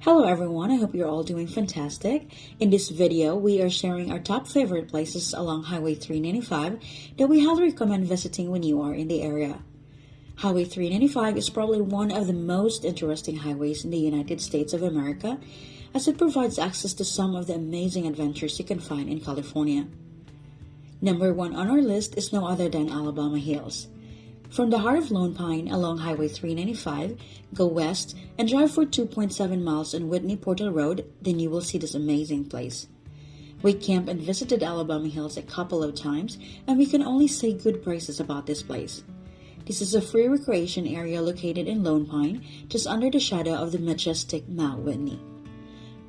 Hello everyone, I hope you're all doing fantastic. In this video, we are sharing our top favorite places along Highway 395 that we highly recommend visiting when you are in the area. Highway 395 is probably one of the most interesting highways in the United States of America, as it provides access to some of the amazing adventures you can find in California. Number 1 on our list is no other than Alabama Hills. From the heart of Lone Pine along Highway 395, go west and drive for 2.7 miles on Whitney Portal Road, then you will see this amazing place. We camped and visited Alabama Hills a couple of times, and we can only say good praises about this place. This is a free recreation area located in Lone Pine, just under the shadow of the majestic Mount Whitney.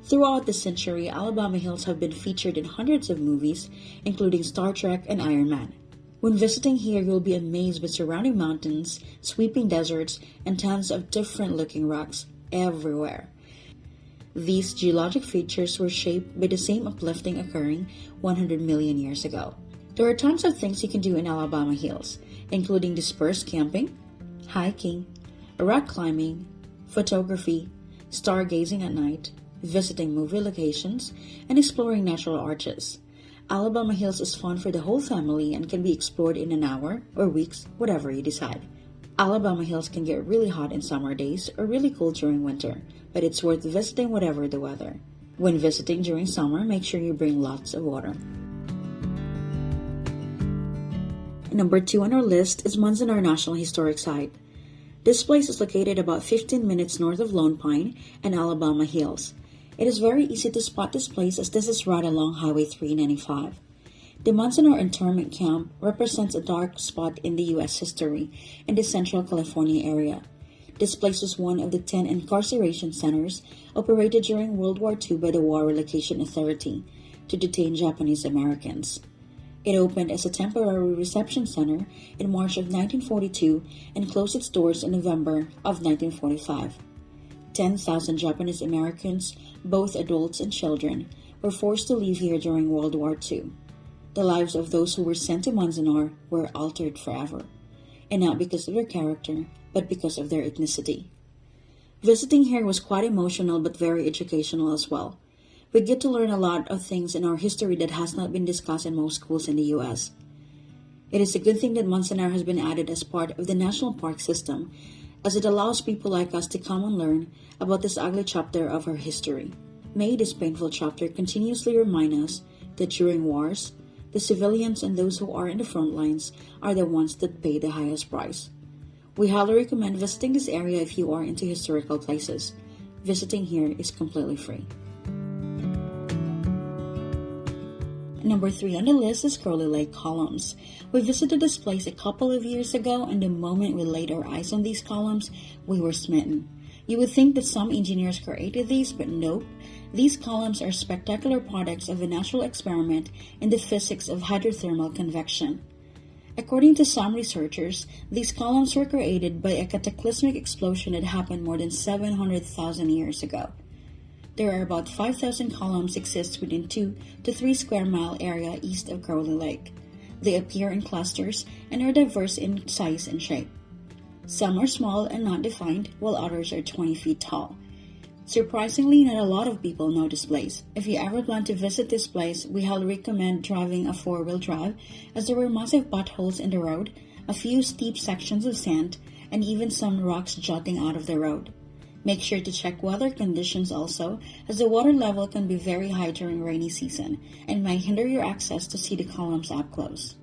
Throughout the century, Alabama Hills have been featured in hundreds of movies, including Star Trek and Iron Man. When visiting here, you'll be amazed with surrounding mountains, sweeping deserts, and tons of different-looking rocks everywhere. These geologic features were shaped by the same uplifting occurring 100 million years ago. There are tons of things you can do in Alabama Hills, including dispersed camping, hiking, rock climbing, photography, stargazing at night, visiting movie locations, and exploring natural arches. Alabama Hills is fun for the whole family and can be explored in an hour or weeks, whatever you decide. Alabama Hills can get really hot in summer days or really cool during winter, but it's worth visiting whatever the weather. When visiting during summer, make sure you bring lots of water. Number 2 on our list is Manzanar National Historic Site. This place is located about 15 minutes north of Lone Pine and Alabama Hills. It is very easy to spot this place as this is right along Highway 395. The Manzanar Internment Camp represents a dark spot in the U.S. history in the Central California area. This place was one of the 10 incarceration centers operated during World War II by the War Relocation Authority to detain Japanese Americans. It opened as a temporary reception center in March of 1942 and closed its doors in November of 1945. 10,000 Japanese Americans, both adults and children, were forced to leave here during World War II. The lives of those who were sent to Manzanar were altered forever, and not because of their character, but because of their ethnicity. Visiting here was quite emotional but very educational as well. We get to learn a lot of things in our history that has not been discussed in most schools in the U.S. It is a good thing that Manzanar has been added as part of the National Park System, as it allows people like us to come and learn about this ugly chapter of our history. May this painful chapter continuously remind us that during wars, the civilians and those who are in the front lines are the ones that pay the highest price. We highly recommend visiting this area if you are into historical places. Visiting here is completely free. Number 3 on the list is Crowley Lake Columns. We visited this place a couple of years ago, and the moment we laid our eyes on these columns, we were smitten. You would think that some engineers created these, but nope. These columns are spectacular products of a natural experiment in the physics of hydrothermal convection. According to some researchers, these columns were created by a cataclysmic explosion that happened more than 700,000 years ago. There are about 5,000 columns exist within 2 to 3 square mile area east of Crowley Lake. They appear in clusters and are diverse in size and shape. Some are small and not defined, while others are 20 feet tall. Surprisingly, not a lot of people know this place. If you ever plan to visit this place, we highly recommend driving a 4-wheel drive, as there were massive potholes in the road, a few steep sections of sand, and even some rocks jutting out of the road. Make sure to check weather conditions also, as the water level can be very high during rainy season and might hinder your access to see the columns up close.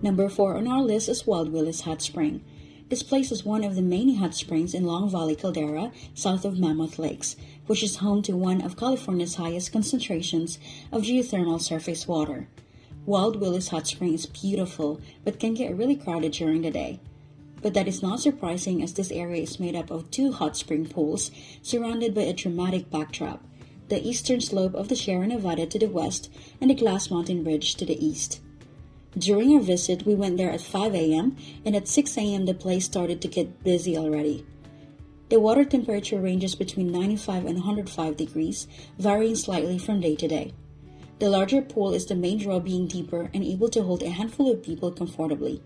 Number 4 on our list is Wild Willys Hot Spring. This place is one of the many hot springs in Long Valley Caldera, south of Mammoth Lakes, which is home to one of California's highest concentrations of geothermal surface water. Wild Willys Hot Spring is beautiful, but can get really crowded during the day. But that is not surprising, as this area is made up of 2 hot spring pools surrounded by a dramatic backdrop, the eastern slope of the Sierra Nevada to the west and the Glass Mountain Bridge to the east. During our visit, we went there at 5 a.m. and at 6 a.m. the place started to get busy already. The water temperature ranges between 95 and 105 degrees, varying slightly from day to day. The larger pool is the main draw, being deeper and able to hold a handful of people comfortably,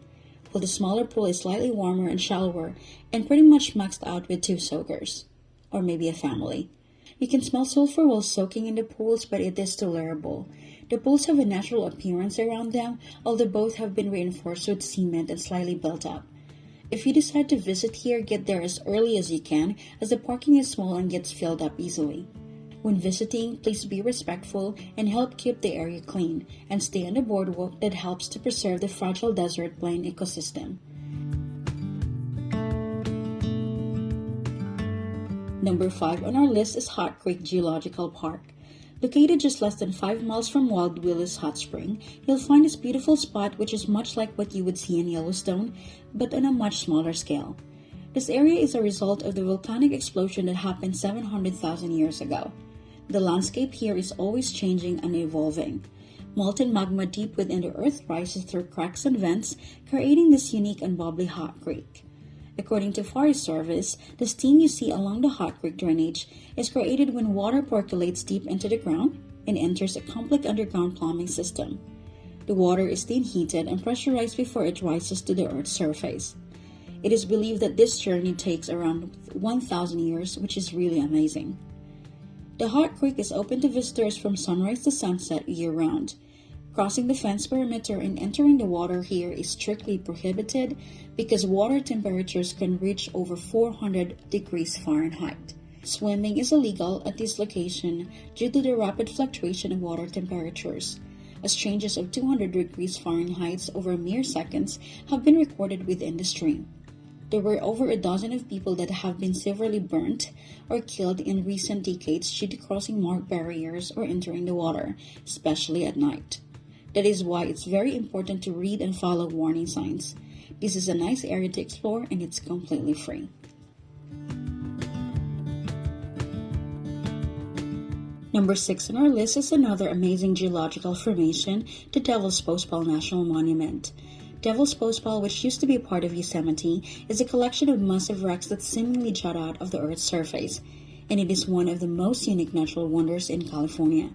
while the smaller pool is slightly warmer and shallower and pretty much maxed out with 2 soakers. or maybe a family. You can smell sulfur while soaking in the pools, but it is tolerable. The pools have a natural appearance around them, although both have been reinforced with cement and slightly built up. If you decide to visit here, get there as early as you can, as the parking is small and gets filled up easily. When visiting, please be respectful and help keep the area clean, and stay on the boardwalk that helps to preserve the fragile desert plain ecosystem. Number 5 on our list is Hot Creek Geological Park. Located just less than 5 miles from Wild Willys Hot Spring, you'll find this beautiful spot which is much like what you would see in Yellowstone, but on a much smaller scale. This area is a result of the volcanic explosion that happened 700,000 years ago. The landscape here is always changing and evolving. Molten magma deep within the earth rises through cracks and vents, creating this unique and bubbly hot creek. According to Forest Service, the steam you see along the Hot Creek drainage is created when water percolates deep into the ground and enters a complex underground plumbing system. The water is then heated and pressurized before it rises to the Earth's surface. It is believed that this journey takes around 1,000 years, which is really amazing. The Hot Creek is open to visitors from sunrise to sunset year-round. Crossing the fence perimeter and entering the water here is strictly prohibited because water temperatures can reach over 400 degrees Fahrenheit. Swimming is illegal at this location due to the rapid fluctuation of water temperatures, as changes of 200 degrees Fahrenheit over mere seconds have been recorded within the stream. There were over a dozen of people that have been severely burnt or killed in recent decades due to crossing marked barriers or entering the water, especially at night. That is why it's very important to read and follow warning signs. This is a nice area to explore and it's completely free. Number 6 on our list is another amazing geological formation, the Devil's Postpile National Monument. Devil's Postpile, which used to be part of Yosemite, is a collection of massive rocks that seemingly jut out of the Earth's surface, and it is one of the most unique natural wonders in California.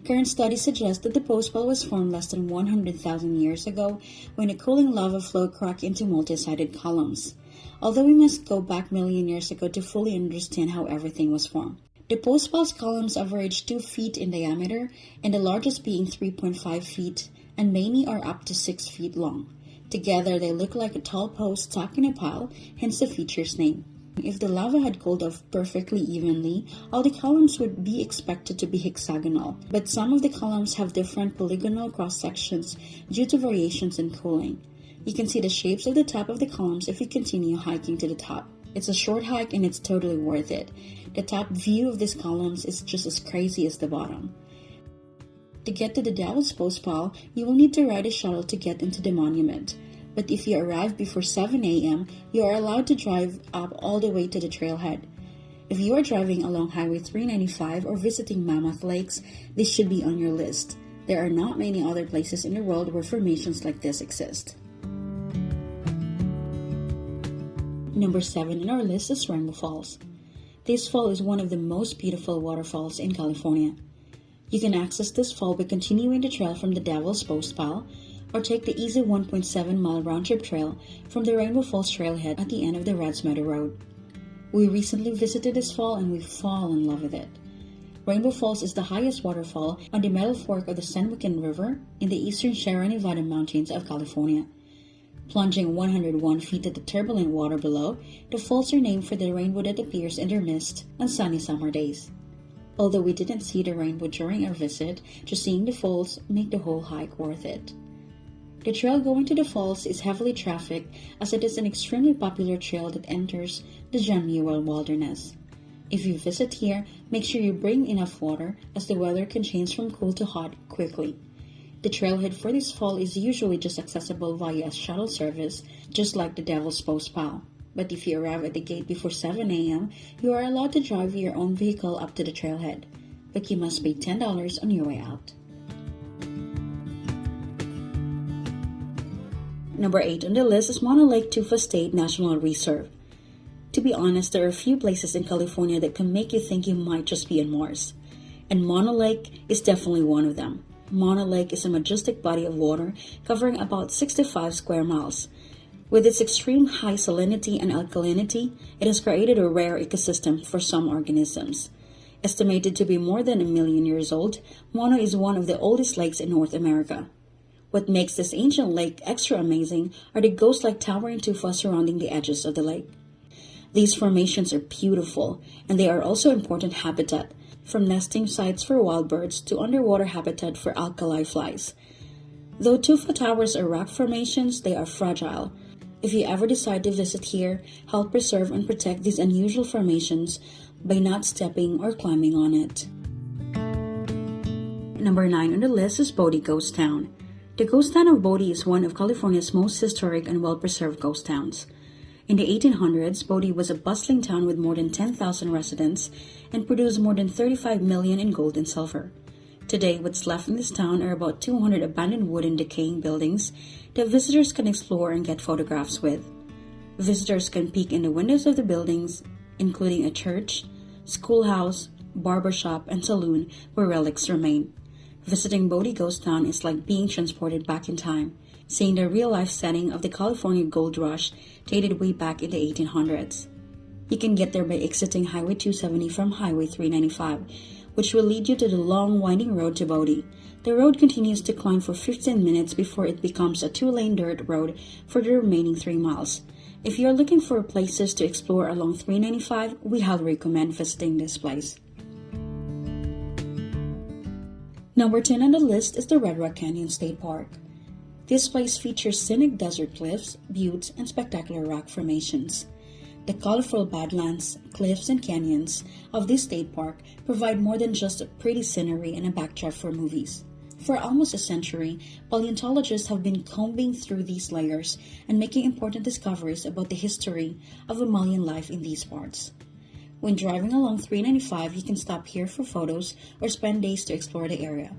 Current studies suggest that the postpile was formed less than 100,000 years ago when a cooling lava flow cracked into multi-sided columns, although we must go back million years ago to fully understand how everything was formed. The postpile's columns average 2 feet in diameter, and the largest being 3.5 feet, and many are up to 6 feet long. Together, they look like a tall post stuck in a pile, hence the feature's name. If the lava had cooled off perfectly evenly, all the columns would be expected to be hexagonal, but some of the columns have different polygonal cross-sections due to variations in cooling. You can see the shapes of the top of the columns if you continue hiking to the top. It's a short hike and it's totally worth it. The top view of these columns is just as crazy as the bottom. To get to the Devil's Postpile, you will need to ride a shuttle to get into the monument. But if you arrive before 7 a.m., you are allowed to drive up all the way to the trailhead. If you are driving along Highway 395 or visiting Mammoth Lakes, this should be on your list. There are not many other places in the world where formations like this exist. Number 7 on our list is Rainbow Falls. This fall is one of the most beautiful waterfalls in California. You can access this fall by continuing the trail from the Devil's Postpile, or take the easy 1.7-mile round-trip trail from the Rainbow Falls trailhead at the end of the Reds Meadow Road. We recently visited this fall and we fall in love with it. Rainbow Falls is the highest waterfall on the Middle Fork of the San Joaquin River in the eastern Sierra Nevada mountains of California. Plunging 101 feet at the turbulent water below, the falls are named for the rainbow that appears in their mist on sunny summer days. Although we didn't see the rainbow during our visit, just seeing the falls make the whole hike worth it. The trail going to the falls is heavily trafficked as it is an extremely popular trail that enters the John Muir Wilderness. If you visit here, make sure you bring enough water as the weather can change from cool to hot quickly. The trailhead for this fall is usually just accessible via a shuttle service, just like the Devil's Postpile. But if you arrive at the gate before 7 a.m., you are allowed to drive your own vehicle up to the trailhead, but you must pay $10 on your way out. Number 8 on the list is Mono Lake Tufa State National Reserve. To be honest, there are a few places in California that can make you think you might just be on Mars, and Mono Lake is definitely one of them. Mono Lake is a majestic body of water covering about 65 square miles. With its extreme high salinity and alkalinity, it has created a rare ecosystem for some organisms. Estimated to be more than 1,000,000 years old, Mono is one of the oldest lakes in North America. What makes this ancient lake extra amazing are the ghost-like towering tufa surrounding the edges of the lake. These formations are beautiful, and they are also important habitat, from nesting sites for wild birds to underwater habitat for alkali flies. Though tufa towers are rock formations, they are fragile. If you ever decide to visit here, help preserve and protect these unusual formations by not stepping or climbing on it. Number 9 on the list is Bodie Ghost Town. The ghost town of Bodie is one of California's most historic and well-preserved ghost towns. In the 1800s, Bodie was a bustling town with more than 10,000 residents and produced more than $35 million in gold and silver. Today, what's left in this town are about 200 abandoned wooden decaying buildings that visitors can explore and get photographs with. Visitors can peek in the windows of the buildings, including a church, schoolhouse, barbershop, and saloon where relics remain. Visiting Bodie Ghost Town is like being transported back in time, seeing the real-life setting of the California gold rush dated way back in the 1800s. You can get there by exiting Highway 270 from Highway 395, which will lead you to the long, winding road to Bodie. The road continues to climb for 15 minutes before it becomes a 2-lane dirt road for the remaining 3 miles. If you're looking for places to explore along 395, we highly recommend visiting this place. Number 10 on the list is the Red Rock Canyon State Park. This place features scenic desert cliffs, buttes, and spectacular rock formations. The colorful badlands, cliffs, and canyons of this state park provide more than just a pretty scenery and a backdrop for movies. For almost a century, paleontologists have been combing through these layers and making important discoveries about the history of mammalian life in these parts. When driving along 395, you can stop here for photos or spend days to explore the area.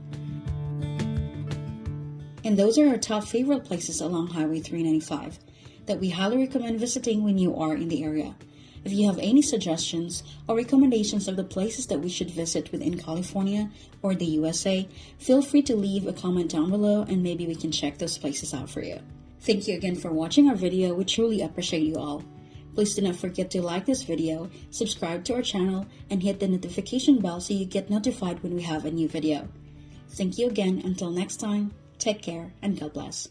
And those are our top favorite places along Highway 395 that we highly recommend visiting when you are in the area. If you have any suggestions or recommendations of the places that we should visit within California or the USA, feel free to leave a comment down below and maybe we can check those places out for you. Thank you again for watching our video. We truly appreciate you all. Please do not forget to like this video, subscribe to our channel, and hit the notification bell so you get notified when we have a new video. Thank you again. Until next time, take care and God bless.